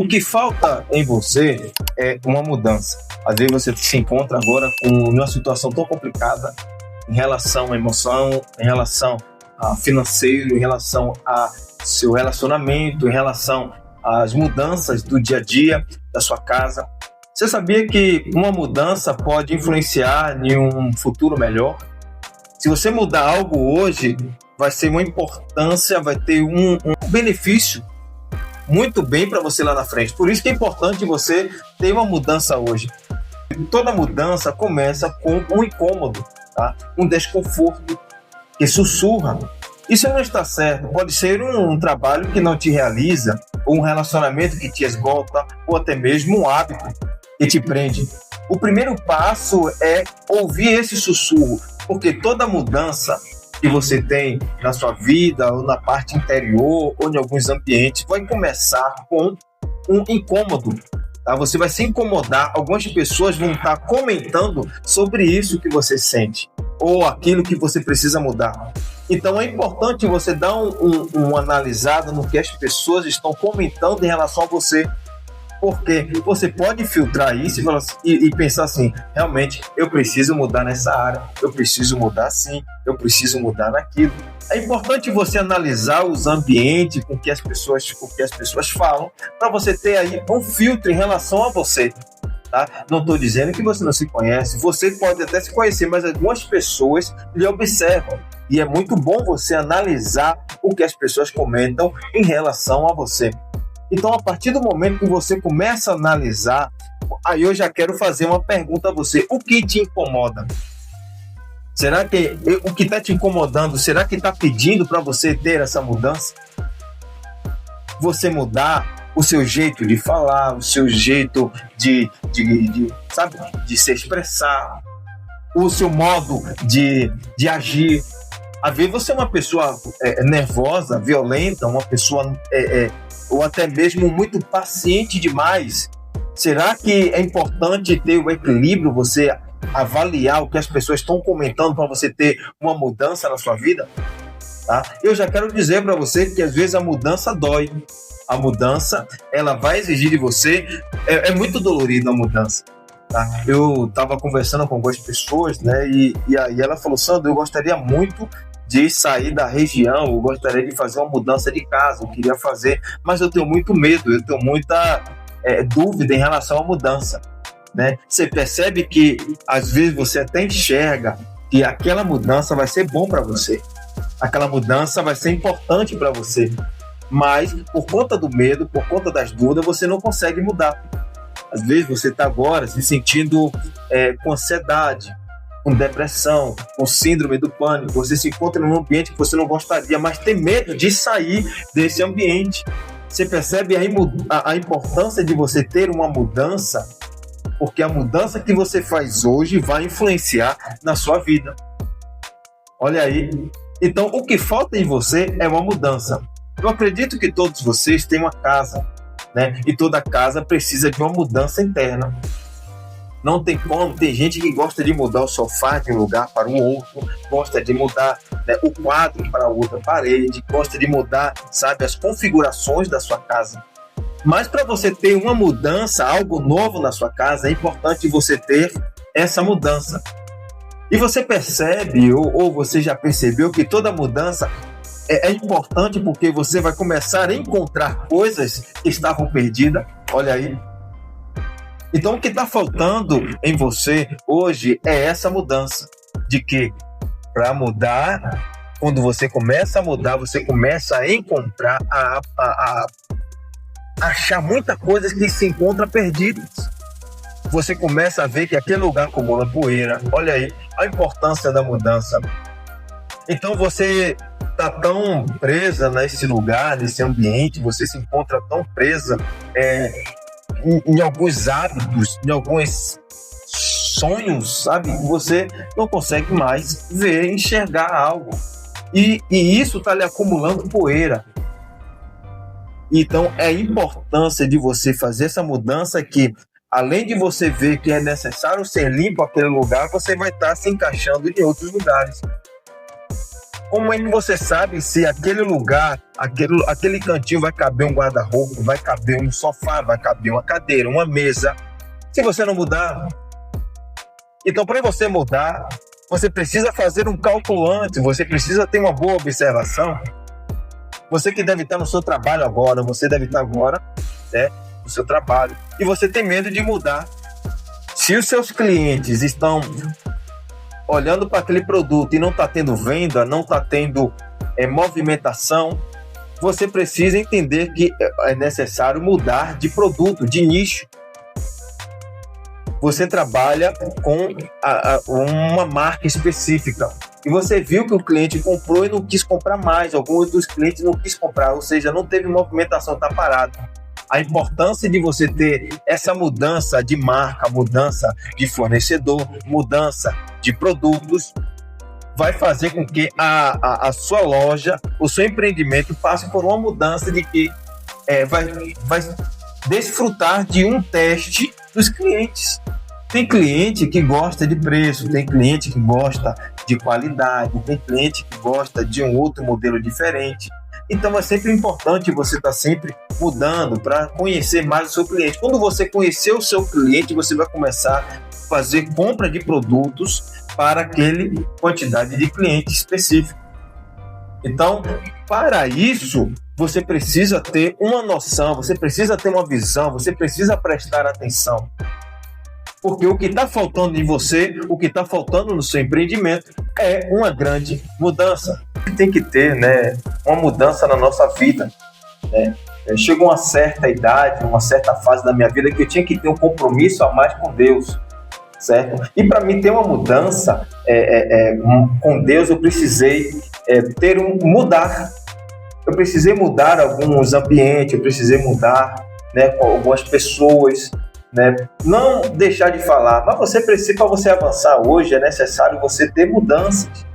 O que falta em você é uma mudança. Às vezes você se encontra agora com uma situação tão complicada em relação à emoção, em relação a financeiro, em relação a seu relacionamento, em relação às mudanças do dia a dia da sua casa. Você sabia que uma mudança pode influenciar em um futuro melhor? Se você mudar algo hoje, vai ser uma importância, vai ter um benefício muito bem para você lá na frente. Por isso que é importante você ter uma mudança hoje. Toda mudança começa com um incômodo, tá? Um desconforto que sussurra. Isso não está certo. Pode ser um trabalho que não te realiza, ou um relacionamento que te esgota, ou até mesmo um hábito que te prende. O primeiro passo é ouvir esse sussurro, porque toda mudança que você tem na sua vida, ou na parte interior, ou em alguns ambientes, vai começar com um incômodo. Tá? Você vai se incomodar, algumas pessoas vão estar comentando sobre isso que você sente, ou aquilo que você precisa mudar. Então é importante você dar uma analisada no que as pessoas estão comentando em relação a você, porque você pode filtrar isso e pensar assim, realmente eu preciso mudar nessa área, eu preciso mudar assim, eu preciso mudar naquilo. É importante você analisar os ambientes com que as pessoas falam, para você ter aí um filtro em relação a você. Tá? Não estou dizendo que você não se conhece, você pode até se conhecer, mas algumas pessoas lhe observam. E é muito bom você analisar o que as pessoas comentam em relação a você. Então, a partir do momento que você começa a analisar, aí eu já quero fazer uma pergunta a você. O que te incomoda? Será que o que está te incomodando, será que está pedindo para você ter essa mudança? Você mudar o seu jeito de falar, o seu jeito de se expressar, o seu modo de agir. Às vezes você é uma pessoa nervosa, violenta, uma pessoa ou até mesmo muito paciente demais. Será que é importante ter o equilíbrio, você avaliar o que as pessoas estão comentando para você ter uma mudança na sua vida? Tá? Eu já quero dizer para você que às vezes a mudança dói. A mudança, ela vai exigir de você, é muito dolorido a mudança. Tá? Eu estava conversando com algumas pessoas, né, e aí ela falou, Sandro, eu gostaria muito de sair da região, eu gostaria de fazer uma mudança de casa, eu queria fazer, mas eu tenho muito medo, eu tenho muita dúvida em relação à mudança. Né? Você percebe que às vezes você até enxerga que aquela mudança vai ser bom para você, aquela mudança vai ser importante para você, mas por conta do medo, por conta das dúvidas, você não consegue mudar. Às vezes você está agora se sentindo com ansiedade, com depressão, com síndrome do pânico, você se encontra num ambiente que você não gostaria, mas tem medo de sair desse ambiente. Você percebe a importância de você ter uma mudança, porque a mudança que você faz hoje vai influenciar na sua vida. Olha aí. Então, o que falta em você é uma mudança. Eu acredito que todos vocês têm uma casa, né? E toda casa precisa de uma mudança interna. Não tem como, tem gente que gosta de mudar o sofá de um lugar para o outro, gosta de mudar, né, o quadro para outra parede, gosta de mudar, sabe, as configurações da sua casa. Mas para você ter uma mudança, algo novo na sua casa, é importante você ter essa mudança. E você percebe, ou você já percebeu, que toda mudança é importante porque você vai começar a encontrar coisas que estavam perdidas. Olha aí. Então, o que está faltando em você hoje é essa mudança. De que, para mudar, quando você começa a mudar, você começa a encontrar, a achar muita coisa que se encontra perdidas. Você começa a ver que aquele lugar acumula poeira. Olha aí, a importância da mudança. Então, você está tão presa nesse lugar, nesse ambiente, você se encontra tão presa em alguns hábitos, em alguns sonhos, sabe? Você não consegue mais ver, enxergar algo. E isso está lhe acumulando poeira. Então, é a importância de você fazer essa mudança que, além de você ver que é necessário ser limpo aquele lugar, você vai estar se encaixando em outros lugares. Como é que você sabe se aquele lugar, aquele cantinho vai caber um guarda-roupa, vai caber um sofá, vai caber uma cadeira, uma mesa, se você não mudar? Então, para você mudar, você precisa fazer um cálculo antes, você precisa ter uma boa observação. Você que deve estar no seu trabalho agora, você deve estar agora, né, no seu trabalho, e você tem medo de mudar. Se os seus clientes estão olhando para aquele produto e não está tendo venda, não está tendo movimentação, você precisa entender que é necessário mudar de produto, de nicho. Você trabalha com uma marca específica e você viu que o cliente comprou e não quis comprar mais, alguns dos clientes não quis comprar, ou seja, não teve movimentação, está parado. A importância de você ter essa mudança de marca, mudança de fornecedor, mudança de produtos, vai fazer com que a sua loja, o seu empreendimento passe por uma mudança de que vai desfrutar de um teste dos clientes. Tem cliente que gosta de preço, tem cliente que gosta de qualidade, tem cliente que gosta de um outro modelo diferente. Então é sempre importante você estar sempre mudando para conhecer mais o seu cliente. Quando você conhecer o seu cliente, você vai começar a fazer compra de produtos para aquele quantidade de cliente específico. Então, para isso, você precisa ter uma noção, você precisa ter uma visão, você precisa prestar atenção. Porque o que está faltando em você, o que está faltando no seu empreendimento é uma grande mudança. Tem que ter, né, uma mudança na nossa vida. Né? Chegou uma certa idade, uma certa fase da minha vida que eu tinha que ter um compromisso a mais com Deus. Certo? E para mim ter uma mudança com Deus, eu precisei mudar. Eu precisei mudar alguns ambientes, eu precisei mudar, né, com algumas pessoas. Né? Não deixar de falar, mas você precisa, para você avançar hoje, é necessário você ter mudanças.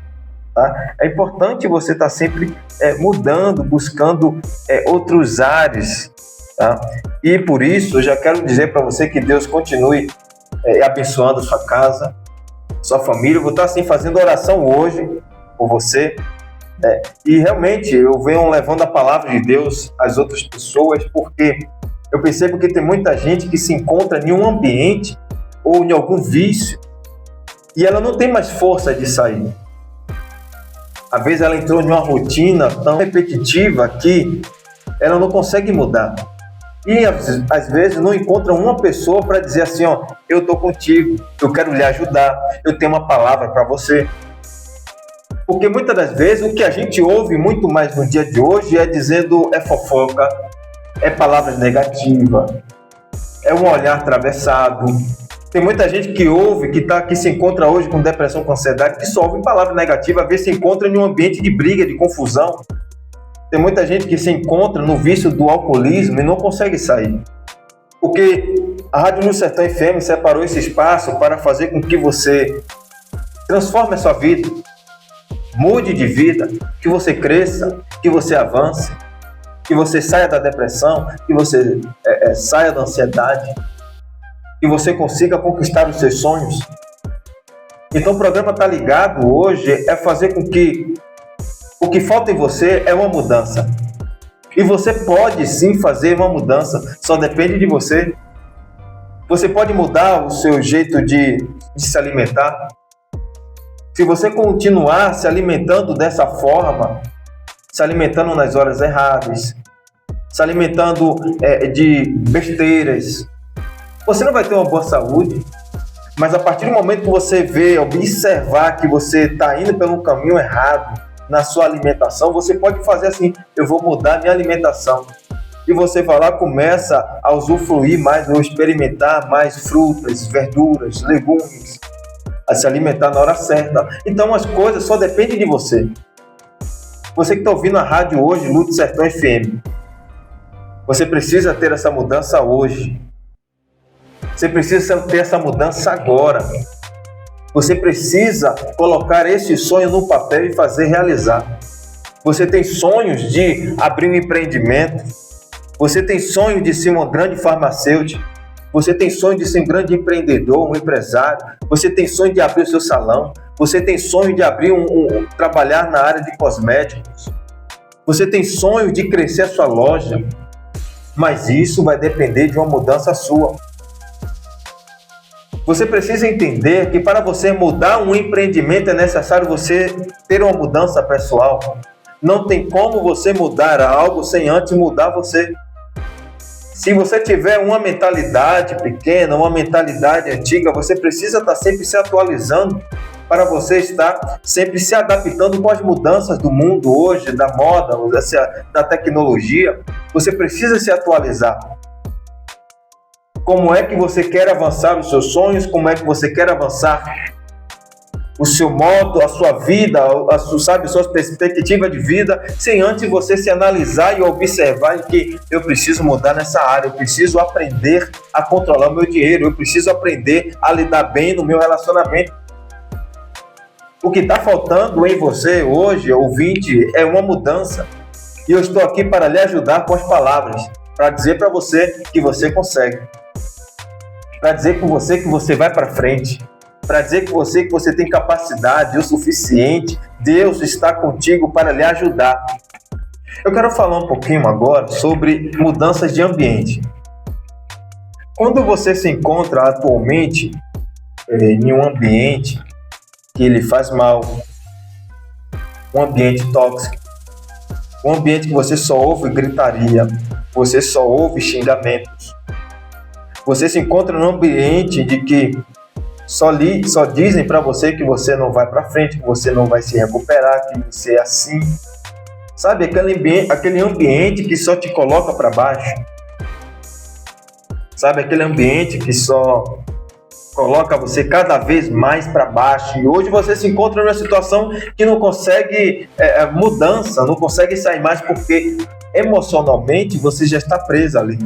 Tá? É importante você estar sempre mudando, buscando outros ares. Tá? E por isso, eu já quero dizer para você que Deus continue abençoando sua casa, sua família. Eu vou estar assim fazendo oração hoje por você. E realmente eu venho levando a palavra de Deus às outras pessoas, porque eu percebo que tem muita gente que se encontra em um ambiente ou em algum vício e ela não tem mais força de sair. Às vezes ela entrou em uma rotina tão repetitiva que ela não consegue mudar. E às vezes não encontra uma pessoa para dizer assim, ó, eu estou contigo, eu quero lhe ajudar, eu tenho uma palavra para você. Porque muitas das vezes o que a gente ouve muito mais no dia de hoje é fofoca, é palavras negativas, é um olhar atravessado. Tem muita gente que ouve, que se encontra hoje com depressão, com ansiedade, que só ouve palavras negativas, às vezes se encontra em um ambiente de briga, de confusão. Tem muita gente que se encontra no vício do alcoolismo e não consegue sair. Porque a Rádio Luz Sertão FM separou esse espaço para fazer com que você transforme a sua vida, mude de vida, que você cresça, que você avance, que você saia da depressão, que você saia da ansiedade, que você consiga conquistar os seus sonhos. Então o programa está ligado hoje é fazer com que o que falta em você é uma mudança. E você pode sim fazer uma mudança, só depende de você. Você pode mudar o seu jeito de se alimentar. Se você continuar se alimentando dessa forma, se alimentando nas horas erradas, se alimentando de besteiras, você não vai ter uma boa saúde. Mas a partir do momento que você observar que você está indo pelo caminho errado na sua alimentação, você pode fazer assim, eu vou mudar minha alimentação. E você vai lá, começa a usufruir mais, ou experimentar mais frutas, verduras, legumes, a se alimentar na hora certa. Então as coisas só dependem de você. Você que está ouvindo a rádio hoje, Luz Sertão FM, você precisa ter essa mudança hoje. Você precisa ter essa mudança agora. Você precisa colocar esse sonho no papel e fazer realizar. Você tem sonhos de abrir um empreendimento. Você tem sonho de ser uma grande farmacêutica. Você tem sonho de ser um grande empreendedor, um empresário. Você tem sonho de abrir o seu salão. Você tem sonho de abrir trabalhar na área de cosméticos. Você tem sonho de crescer a sua loja. Mas isso vai depender de uma mudança sua. Você precisa entender que para você mudar um empreendimento é necessário você ter uma mudança pessoal. Não tem como você mudar algo sem antes mudar você. Se você tiver uma mentalidade pequena, uma mentalidade antiga, você precisa estar sempre se atualizando para você estar sempre se adaptando com as mudanças do mundo hoje, da moda, da tecnologia. Você precisa se atualizar. Como é que você quer avançar os seus sonhos? Como é que você quer avançar o seu modo, a sua vida, a sua perspectiva de vida, sem antes você se analisar e observar que eu preciso mudar nessa área, eu preciso aprender a controlar o meu dinheiro, eu preciso aprender a lidar bem no meu relacionamento. O que está faltando em você hoje, ouvinte, é uma mudança. E eu estou aqui para lhe ajudar com as palavras, para dizer para você que você consegue, para dizer com você que você vai para frente, para dizer que você tem capacidade o suficiente. Deus está contigo para lhe ajudar. Eu quero falar um pouquinho agora sobre mudanças de ambiente. Quando você se encontra atualmente em um ambiente que ele faz mal, um ambiente tóxico, um ambiente que você só ouve gritaria, você só ouve xingamentos, você se encontra num ambiente de que só dizem para você que você não vai para frente, que você não vai se recuperar, que você é assim. Sabe, aquele ambiente que só te coloca para baixo. Sabe, aquele ambiente que só coloca você cada vez mais para baixo. E hoje você se encontra numa situação que não consegue mudança, não consegue sair mais, porque emocionalmente você já está preso ali.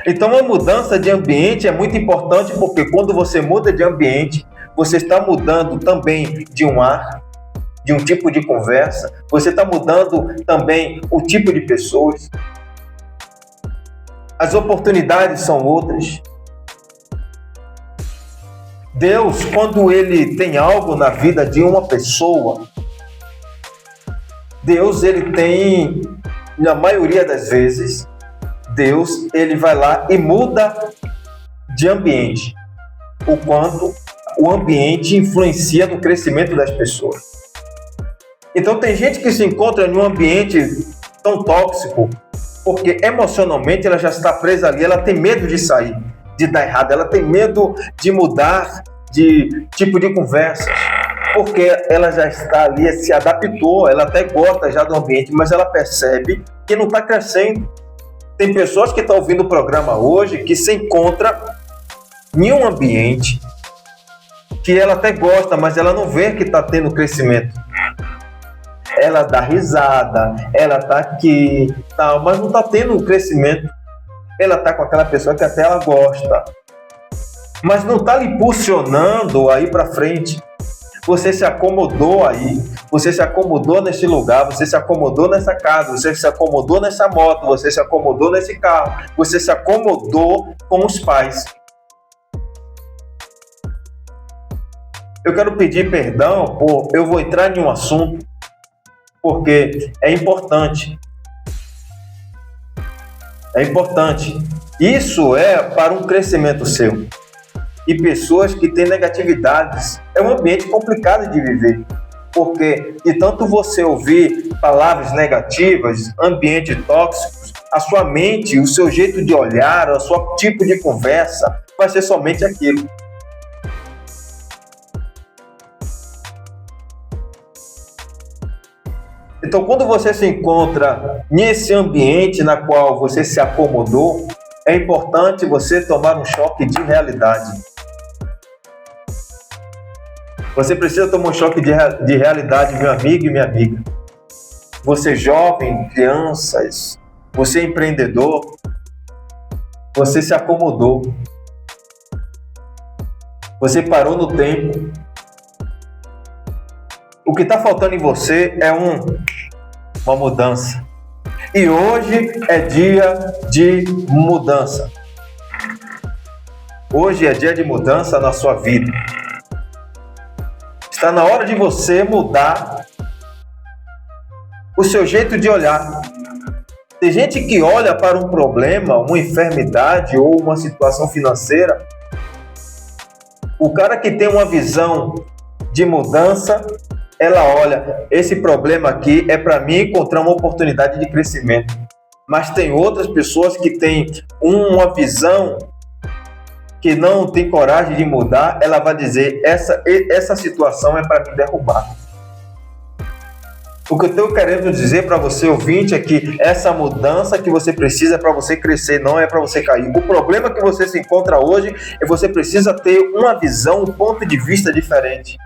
Então, a mudança de ambiente é muito importante, porque quando você muda de ambiente, você está mudando também de um ar, de um tipo de conversa, você está mudando também o tipo de pessoas. As oportunidades são outras. Deus, quando Ele tem algo na vida de uma pessoa, Deus, Ele tem, na maioria das vezes, Deus, Ele vai lá e muda de ambiente, o quanto o ambiente influencia no crescimento das pessoas. Então tem gente que se encontra em um ambiente tão tóxico, porque emocionalmente ela já está presa ali, ela tem medo de sair, de dar errado, ela tem medo de mudar de tipo de conversa, porque ela já está ali, se adaptou, ela até gosta já do ambiente, mas ela percebe que não está crescendo. Tem pessoas que estão ouvindo o programa hoje que se encontra em um ambiente que ela até gosta, mas ela não vê que está tendo crescimento. Ela dá risada, ela está aqui, tal, mas não está tendo crescimento. Ela está com aquela pessoa que até ela gosta, mas não está lhe impulsionando a ir para frente. Você se acomodou aí, você se acomodou nesse lugar, você se acomodou nessa casa, você se acomodou nessa moto, você se acomodou nesse carro, você se acomodou com os pais. Eu quero pedir perdão, eu vou entrar em um assunto, porque é importante. É importante. Isso é para um crescimento seu. E pessoas que têm negatividades. É um ambiente complicado de viver, porque de tanto você ouvir palavras negativas, ambiente tóxico, a sua mente, o seu jeito de olhar, o seu tipo de conversa vai ser somente aquilo. Então, quando você se encontra nesse ambiente na qual você se acomodou, é importante você tomar um choque de realidade. Você precisa tomar um choque de realidade, meu amigo e minha amiga. Você jovem, crianças, você empreendedor, você se acomodou. Você parou no tempo. O que está faltando em você é uma mudança. E hoje é dia de mudança. Hoje é dia de mudança na sua vida. Está na hora de você mudar o seu jeito de olhar. Tem gente que olha para um problema, uma enfermidade ou uma situação financeira. O cara que tem uma visão de mudança, ela olha, esse problema aqui é para mim encontrar uma oportunidade de crescimento. Mas tem outras pessoas que têm uma visão que não tem coragem de mudar, ela vai dizer, essa situação é para me derrubar. O que eu estou querendo dizer para você, ouvinte, é que essa mudança que você precisa é para você crescer, não é para você cair. O problema que você se encontra hoje é que você precisa ter uma visão, um ponto de vista diferente.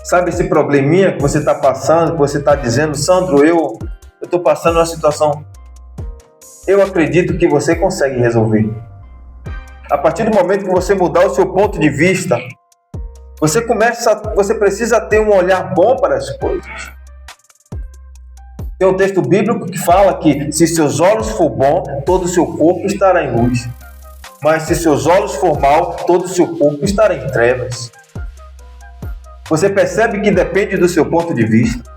Sabe esse probleminha que você está passando, que você está dizendo, Sandro, eu estou passando uma situação. Eu acredito que você consegue resolver. A partir do momento que você mudar o seu ponto de vista, você precisa ter um olhar bom para as coisas. Tem um texto bíblico que fala que se seus olhos for bom, todo o seu corpo estará em luz. Mas se seus olhos for mal, todo o seu corpo estará em trevas. Você percebe que depende do seu ponto de vista.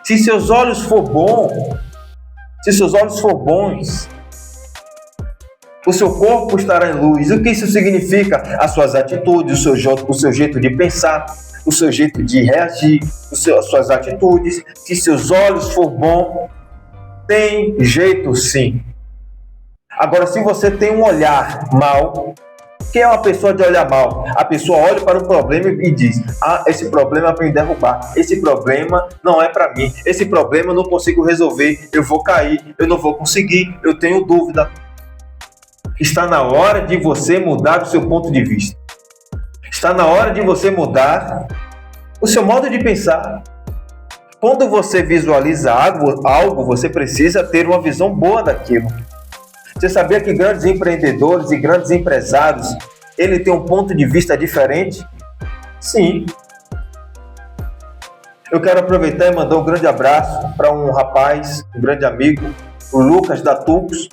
Se seus olhos for bom, se seus olhos for bons, o seu corpo estará em luz. O que isso significa? As suas atitudes, o seu jeito de pensar, o seu jeito de reagir, as suas atitudes. Se seus olhos for bom, tem jeito sim. Agora, se você tem um olhar mau, quem é uma pessoa de olhar mal? A pessoa olha para um problema e diz, esse problema é para me derrubar, esse problema não é para mim, esse problema eu não consigo resolver, eu vou cair, eu não vou conseguir, eu tenho dúvida. Está na hora de você mudar o seu ponto de vista. Está na hora de você mudar o seu modo de pensar. Quando você visualiza algo, você precisa ter uma visão boa daquilo. Você sabia que grandes empreendedores e grandes empresários, ele tem um ponto de vista diferente? Sim. Eu quero aproveitar e mandar um grande abraço para um rapaz, um grande amigo, o Lucas da Tux.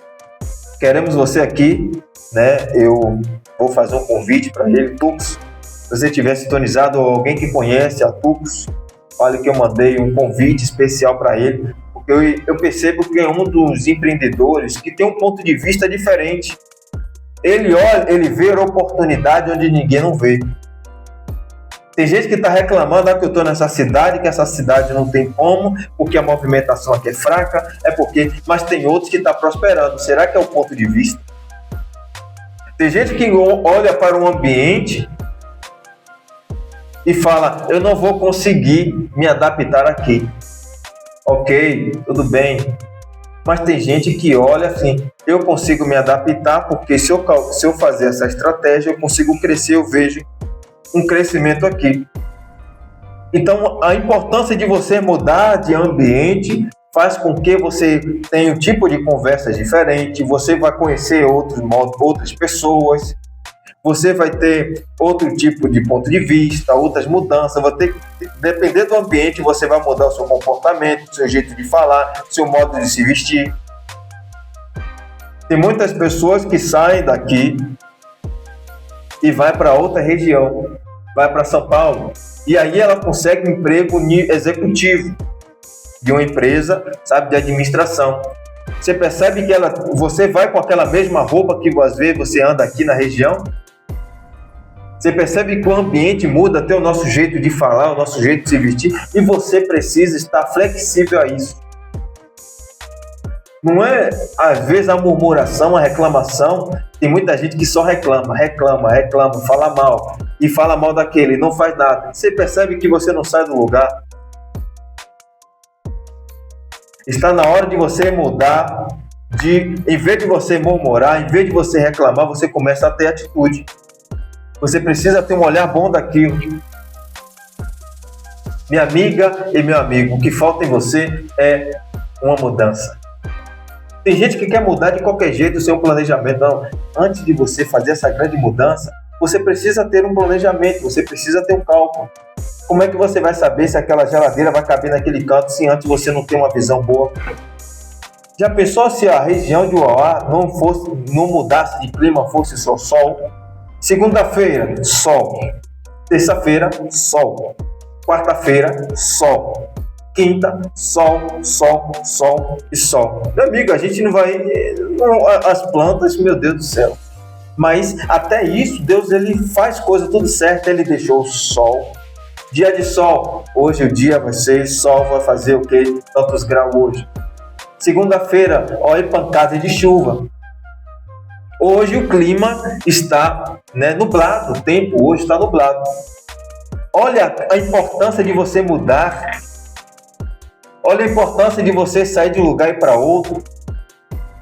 Queremos você aqui, né? Eu vou fazer um convite para ele, Tux. Se você tiver sintonizado ou alguém que conhece a Tux, fale que eu mandei um convite especial para ele. Eu percebo que é um dos empreendedores que tem um ponto de vista diferente. Ele olha, ele vê a oportunidade onde ninguém não vê. Tem gente que está reclamando que eu estou nessa cidade, que essa cidade não tem como, porque a movimentação aqui é fraca, mas tem outros que estão prosperando. Será que é o ponto de vista? Tem gente que olha para um ambiente e fala, eu não vou conseguir me adaptar aqui. Ok, tudo bem. Mas tem gente que olha assim, eu consigo me adaptar porque se eu fazer essa estratégia, eu consigo crescer, eu vejo um crescimento aqui. Então, a importância de você mudar de ambiente faz com que você tenha um tipo de conversa diferente, você vai conhecer outras pessoas, você vai ter outro tipo de ponto de vista, outras mudanças, dependendo do ambiente, você vai mudar o seu comportamento, o seu jeito de falar, o seu modo de se vestir. Tem muitas pessoas que saem daqui e vai para outra região, vai para São Paulo, e aí ela consegue um emprego executivo de uma empresa, de administração. Você percebe que você vai com aquela mesma roupa que às vezes você anda aqui na região? Você percebe que o ambiente muda até o nosso jeito de falar, o nosso jeito de se vestir, e você precisa estar flexível a isso. Não é, às vezes, a murmuração, a reclamação. Tem muita gente que só reclama, fala mal. E fala mal daquele, não faz nada. Você percebe que você não sai do lugar? Está na hora de você mudar, em vez de você murmurar, em vez de você reclamar, você começa a ter atitude. Você precisa ter um olhar bom daquilo. Minha amiga e meu amigo, o que falta em você é uma mudança. Tem gente que quer mudar de qualquer jeito o seu planejamento. Não, antes de você fazer essa grande mudança, você precisa ter um planejamento, você precisa ter um cálculo. Como é que você vai saber se aquela geladeira vai caber naquele canto se antes você não tem uma visão boa? Já pensou se a região de Uauá não mudasse de clima, fosse só sol? Segunda-feira, sol. Terça-feira, sol. Quarta-feira, sol. Quinta, sol, sol, sol e sol. Meu amigo, a gente não vai... As plantas, meu Deus do céu. Mas até isso, Deus ele faz coisa tudo certo. Ele deixou o sol. Dia de sol. Hoje o dia vai ser sol, vai fazer o quê? Tantos graus hoje. Segunda-feira, olha, pancada de chuva. Hoje o clima está nublado, o tempo hoje está nublado. Olha a importância de você mudar. Olha a importância de você sair de um lugar e ir para outro.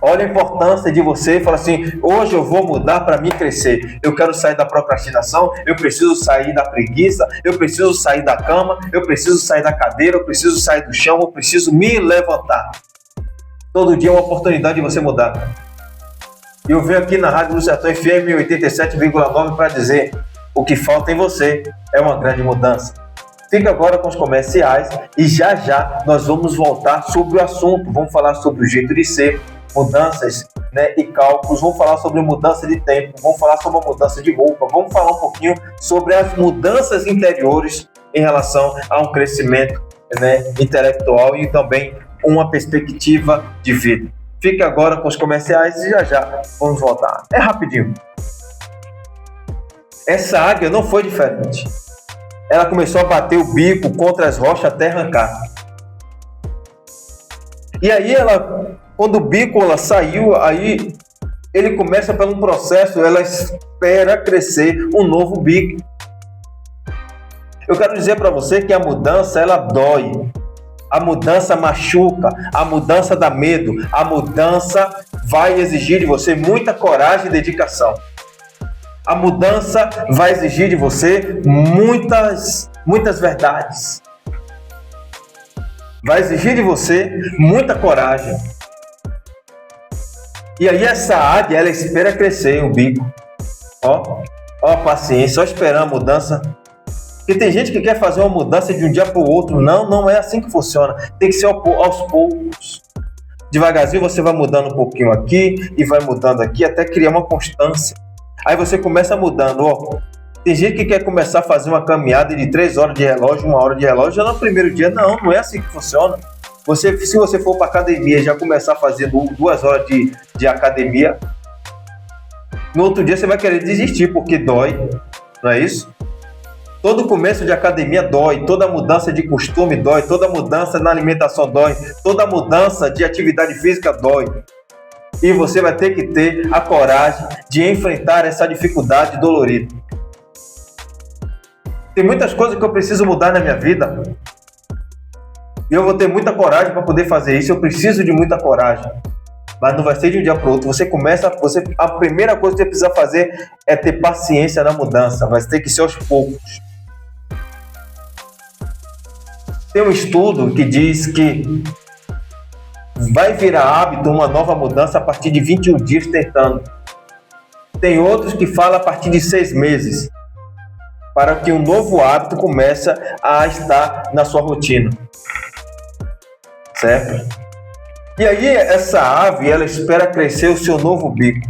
Olha a importância de você falar assim, hoje eu vou mudar para mim crescer. Eu quero sair da procrastinação, eu preciso sair da preguiça, eu preciso sair da cama, eu preciso sair da cadeira, eu preciso sair do chão, eu preciso me levantar. Todo dia é uma oportunidade de você mudar. E eu venho aqui na Rádio Luz Sertão FM 87,9 para dizer, o que falta em você é uma grande mudança. Fica agora com os comerciais e já já nós vamos voltar sobre o assunto. Vamos falar sobre o jeito de ser, mudanças e cálculos, vamos falar sobre mudança de tempo, vamos falar sobre a mudança de roupa, vamos falar um pouquinho sobre as mudanças interiores em relação a um crescimento intelectual e também uma perspectiva de vida. Fique agora com os comerciais e já já vamos voltar. É rapidinho. Essa águia não foi diferente. Ela começou a bater o bico contra as rochas até arrancar. E aí quando o bico saiu, aí ele começa por um processo, ela espera crescer um novo bico. Eu quero dizer para você que a mudança, ela dói. A mudança machuca, a mudança dá medo, a mudança vai exigir de você muita coragem e dedicação. A mudança vai exigir de você muitas verdades. Vai exigir de você muita coragem. E aí essa águia, ela espera crescer o bico. Ó a paciência, só esperando a mudança. Porque tem gente que quer fazer uma mudança de um dia para o outro. Não é assim que funciona. Tem que ser aos poucos. Devagarzinho você vai mudando um pouquinho aqui e vai mudando aqui até criar uma constância. Aí você começa mudando. Tem gente que quer começar a fazer uma caminhada de 3 horas de relógio, 1 hora de relógio, já no primeiro dia. Não é assim que funciona. Se você for para academia e já começar fazendo 2 horas de academia, no outro dia você vai querer desistir porque dói. Não é isso? Todo começo de academia dói, toda mudança de costume dói, toda mudança na alimentação dói, toda mudança de atividade física dói. E você vai ter que ter a coragem de enfrentar essa dificuldade dolorida. Tem muitas coisas que eu preciso mudar na minha vida. E eu vou ter muita coragem para poder fazer isso, eu preciso de muita coragem. Mas não vai ser de um dia para o outro. A primeira coisa que você precisa fazer é ter paciência na mudança. Vai ter que ser aos poucos. Tem um estudo que diz que vai virar hábito uma nova mudança a partir de 21 dias tentando. Tem outros que falam a partir de 6 meses, para que um novo hábito comece a estar na sua rotina. Certo? E aí essa ave, ela espera crescer o seu novo bico.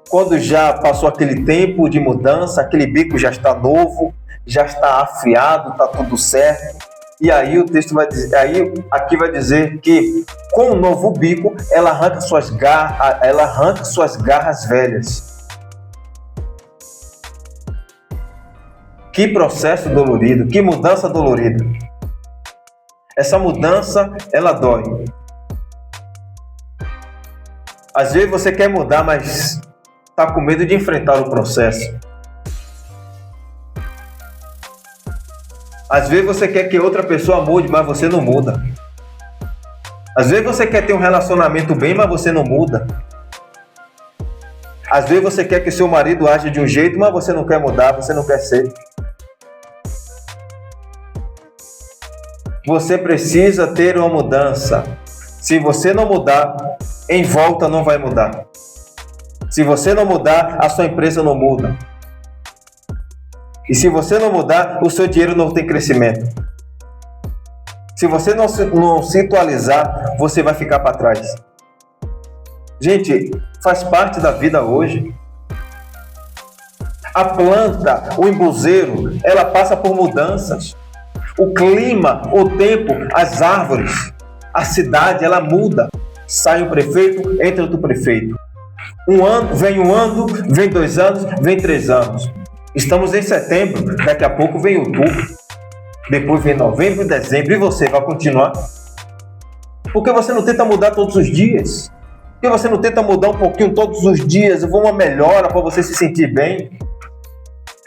Quando já passou aquele tempo de mudança, aquele bico já está novo, já está afiado, está tudo certo. E aí o texto vai dizer, aqui vai dizer que com o novo bico, ela arranca suas garras velhas. Que processo dolorido, que mudança dolorida. Essa mudança, ela dói. Às vezes você quer mudar, mas está com medo de enfrentar o processo. Às vezes você quer que outra pessoa mude, mas você não muda. Às vezes você quer ter um relacionamento bem, mas você não muda. Às vezes você quer que seu marido aja de um jeito, mas você não quer mudar, você não quer ser. Você precisa ter uma mudança. Se você não mudar, em volta não vai mudar. Se você não mudar, a sua empresa não muda. E se você não mudar, o seu dinheiro não tem crescimento. Se você não se atualizar, você vai ficar para trás. Gente, faz parte da vida hoje. A planta, o embuzeiro, ela passa por mudanças. O clima, o tempo, as árvores, a cidade, ela muda. Sai um prefeito, entra outro prefeito. Um ano, vem 2 anos, vem 3 anos. Estamos em setembro, daqui a pouco vem outubro. Depois vem novembro, dezembro, e você vai continuar? Por que você não tenta mudar todos os dias? Por que você não tenta mudar um pouquinho todos os dias? Uma melhora para você se sentir bem?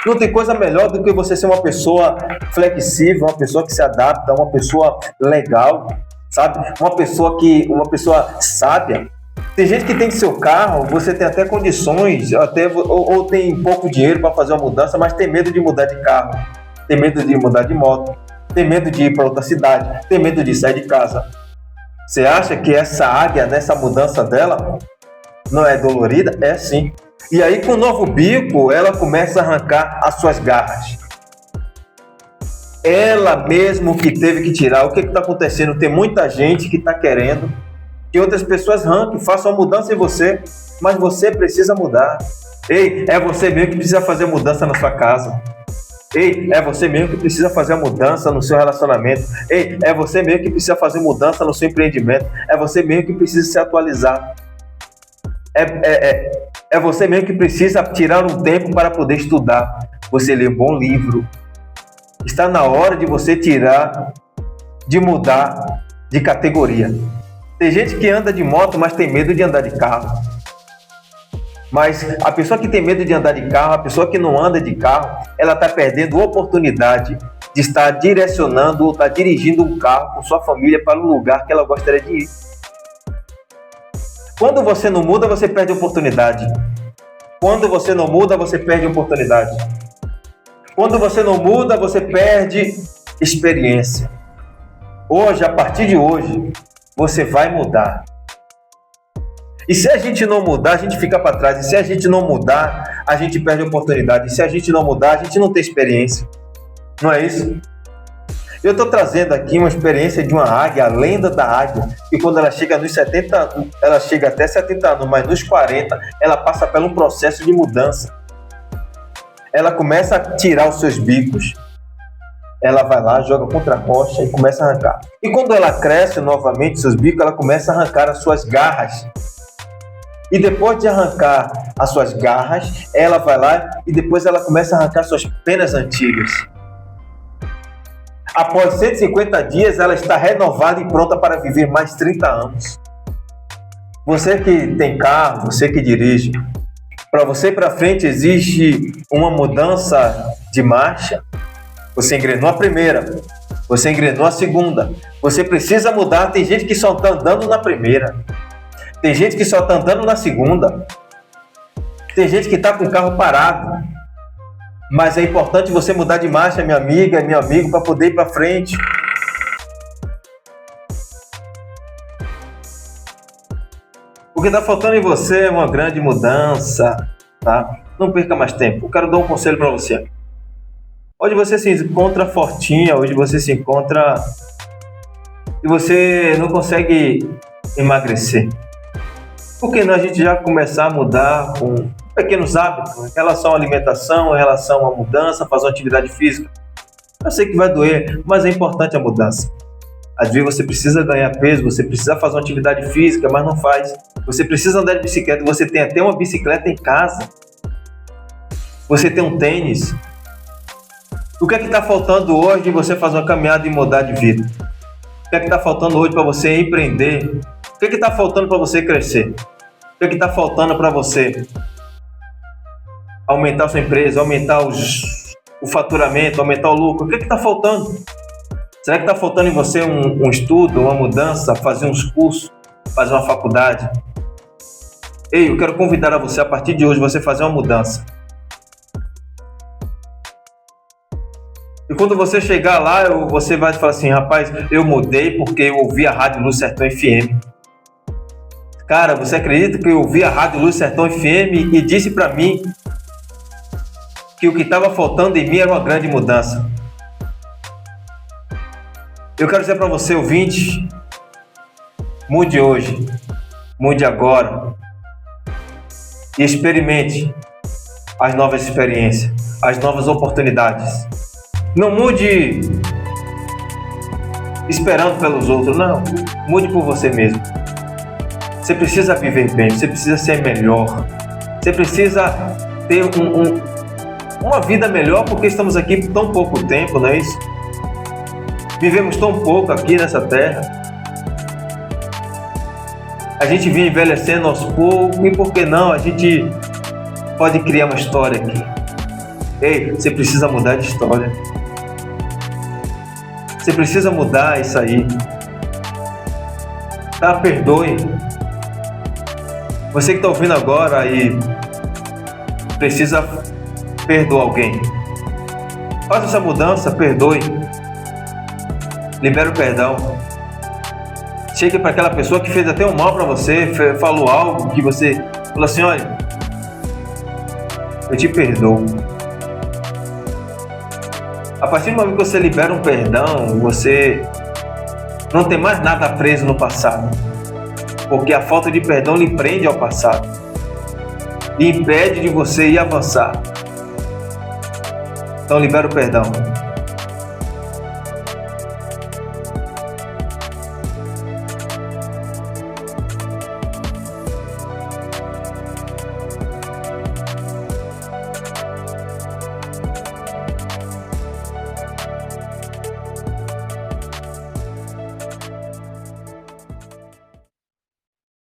Não tem coisa melhor do que você ser uma pessoa flexível, uma pessoa que se adapta, uma pessoa legal, sabe? Uma pessoa sábia. Tem gente que tem seu carro, você tem até condições, ou tem pouco dinheiro para fazer uma mudança, mas tem medo de mudar de carro, tem medo de mudar de moto, tem medo de ir para outra cidade, tem medo de sair de casa. Você acha que essa águia, nessa mudança dela, não é dolorida? É sim. E aí, com o novo bico, ela começa a arrancar as suas garras. Ela mesmo que teve que tirar. O que está acontecendo? Tem muita gente que está querendo que outras pessoas arranquem, façam a mudança em você, mas você precisa mudar. Ei, é você mesmo que precisa fazer mudança na sua casa. Ei, é você mesmo que precisa fazer a mudança no seu relacionamento. Ei, é você mesmo que precisa fazer mudança no seu empreendimento. É você mesmo que precisa se atualizar. É você mesmo que precisa tirar um tempo para poder estudar. Você lê um bom livro. Está na hora de você de mudar de categoria. Tem gente que anda de moto, mas tem medo de andar de carro. Mas a pessoa que tem medo de andar de carro, a pessoa que não anda de carro, ela está perdendo a oportunidade de estar direcionando ou estar dirigindo um carro com sua família para um lugar que ela gostaria de ir. Quando você não muda, você perde a oportunidade. Quando você não muda, você perde a oportunidade. Quando você não muda, você perde experiência. Hoje, a partir de hoje, você vai mudar. E se a gente não mudar, a gente fica para trás. E se a gente não mudar, a gente perde a oportunidade. E se a gente não mudar, a gente não tem experiência. Não é isso? Eu estou trazendo aqui uma experiência de uma águia, a lenda da águia, que quando ela chega nos 70, ela chega até 70 anos, mas nos 40, ela passa por um processo de mudança. Ela começa a tirar os seus bicos, ela vai lá, joga contra a rocha e começa a arrancar. E quando ela cresce novamente seus bicos, ela começa a arrancar as suas garras. E depois de arrancar as suas garras, ela vai lá e depois ela começa a arrancar suas penas antigas. Após 150 dias, ela está renovada e pronta para viver mais 30 anos. Você que tem carro, você que dirige, para você ir para frente existe uma mudança de marcha. Você engrenou a primeira, você engrenou a segunda. Você precisa mudar. Tem gente que só está andando na primeira. Tem gente que só está andando na segunda. Tem gente que está com o carro parado. Mas é importante você mudar de marcha, minha amiga, meu amigo, para poder ir para frente. O que está faltando em você é uma grande mudança, tá? Não perca mais tempo. Eu quero dar um conselho para você. Hoje você se encontra fortinha, hoje você se encontra e você não consegue emagrecer. Por que não a gente já começar a mudar com pequenos hábitos em relação à alimentação, em relação à mudança, fazer uma atividade física? Eu sei que vai doer, mas é importante a mudança. Às vezes você precisa ganhar peso, você precisa fazer uma atividade física, mas não faz. Você precisa andar de bicicleta, você tem até uma bicicleta em casa. Você tem um tênis. O que é que está faltando hoje de você fazer uma caminhada e mudar de vida? O que é que está faltando hoje para você empreender? O que é que está faltando para você crescer? O que é que está faltando para você aumentar a sua empresa, aumentar o faturamento, aumentar o lucro? O que é que está faltando? Será que está faltando em você um estudo, uma mudança, fazer uns cursos, fazer uma faculdade? Ei, eu quero convidar a você, a partir de hoje, você fazer uma mudança. E quando você chegar lá, você vai falar assim, rapaz, eu mudei porque eu ouvi a Rádio Luz Sertão FM. Cara, você acredita que eu ouvi a Rádio Luz Sertão FM e disse para mim que o que estava faltando em mim era uma grande mudança? Eu quero dizer para você, ouvinte, mude hoje, mude agora. e experimente as novas experiências, as novas oportunidades. Não mude esperando pelos outros, não. Mude por você mesmo. Você precisa viver bem, você precisa ser melhor. Você precisa ter uma vida melhor, porque estamos aqui por tão pouco tempo, não é isso? Vivemos tão pouco aqui nessa terra. A gente vem envelhecendo aos poucos, e por que não? A gente pode criar uma história aqui. Ei, você precisa mudar de história. Você precisa mudar isso aí. Tá? Perdoe. Você que está ouvindo agora e precisa perdoar alguém. Faça essa mudança, perdoe. Libera o perdão. Chegue para aquela pessoa que fez até um mal para você, falou algo que você falou assim: olha, eu te perdoo. A partir do momento que você libera um perdão, você não tem mais nada preso no passado, porque a falta de perdão lhe prende ao passado, lhe impede de você ir avançar. Então libera o perdão.